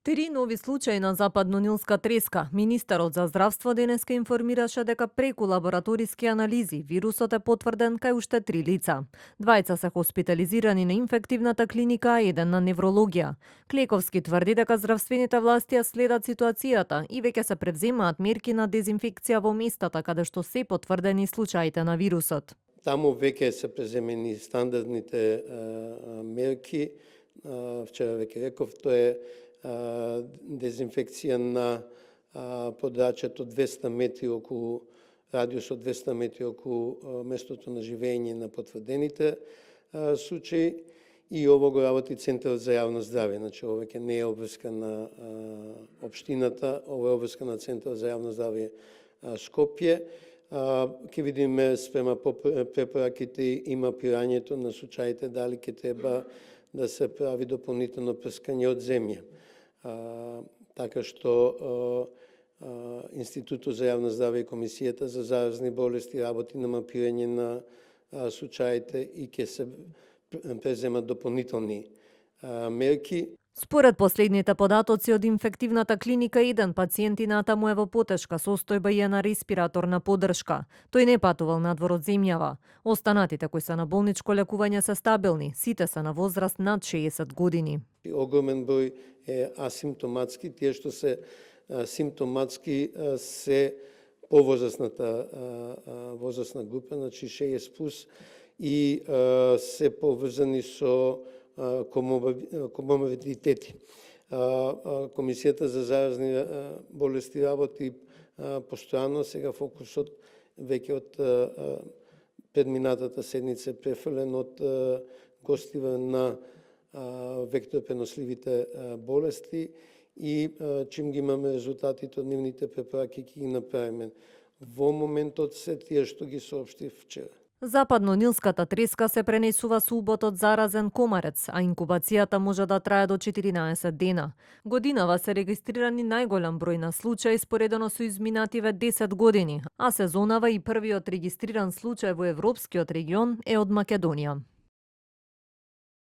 Три нови случаи на западно-нилска треска. Министерот за здравство денеска информираше дека преку лабораториски анализи вирусот е потврден кај уште 3 лица. Двајца се хоспитализирани на инфективната клиника, а еден на неврологија. Клековски тврди дека здравствените власти ја следат ситуацијата и веќе се превземаат мерки на дезинфекција во местата каде што се потврдени случаите на вирусот. Таму веќе се преземени стандардните мерки. Вчера веќе реков, тоа е дезинфекција на подрачјето 200 метри околу радиус од 200 метри околу местото на живење на потврдените случаи, и ово го работи Центарот за јавно здравје. Значи, ова веќе не е обврска на општината, ова е обврска на Центарот за јавно здравје Скопје. Ќе видиме спрема препораките и мапирањето на случаите дали ќе треба да се прави дополнително прскање од земја. Така што Институтот за јавно здравје и Комисијата за заразни болести работи на мапирање на случаите и ќе се преземат дополнителни мерки. Според последните податоци од инфективната клиника, еден пациентината му е во потешка состојба и е на респираторна поддршка. Тој не патувал надвор од земјава. Останатите кои се на болничко лекување се стабилни, сите се на возраст над 60 години. Огромен број е асимптоматски, тие што се симптоматски се повозрастната возрастна група, значи 60+, и се поврзани со коморбидитети. Комисијата за заразни болести работи постојано. Сега фокусот веќе од предминатата седница префрлен од гостива на векторпреносливите болести и чим ги имаме резултатите од нивните препораки ќе ги направиме. Во моментот се тие што ги соопштив вчера. Западно-нилската треска се пренесува со уботот заразен комарец, а инкубацијата може да трае до 14 дена. Годинава се регистрирани најголем број на случаи споредено со изминативе 10 години, а сезонава и првиот регистриран случај во европскиот регион е од Македонија.